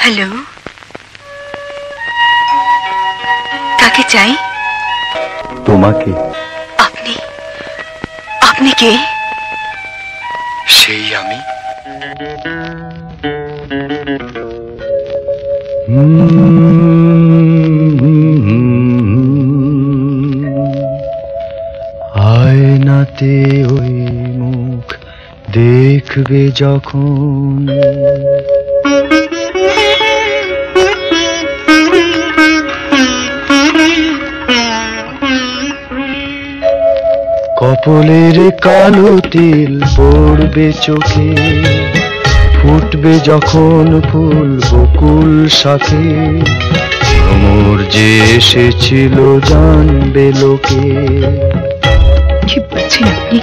Hello, কাকে চাই? তোমাকে। আপনি আপনি কে? সেই আমি। আয়নাতে ওই মুখ দেখবে যখন, কপলের কালো তিল পড়বে চোখে, ফুটবে যখন ফুল বকুল শাখে, ভ্রমর যে এসেছিল জানবে লোকে। কি বলছেন আপনি?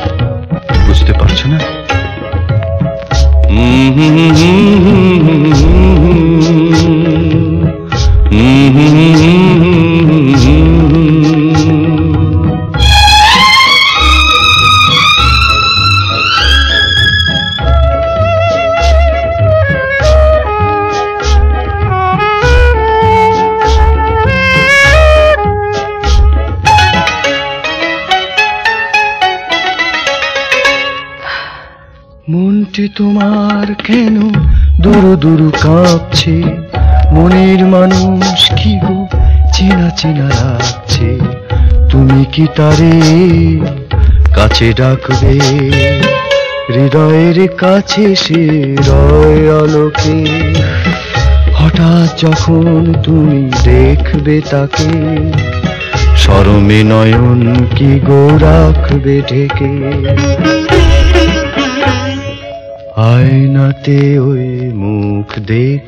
বুঝতে পারছো না? মনটি তোমার কেন দুরু দুরু কাঁপছে, মনের মানুষ কি গো চেনা চেনা লাগছে, তুমি কি তারে কাছে ডাকবে? হৃদয়ের কাছে সে রয় আলোকে, হঠাৎ যখন তুমি দেখবে তাকে, শরমে নয়ন কি গো রাখবে ঢেকে? আয়নাতে ওই মুখ দেখ।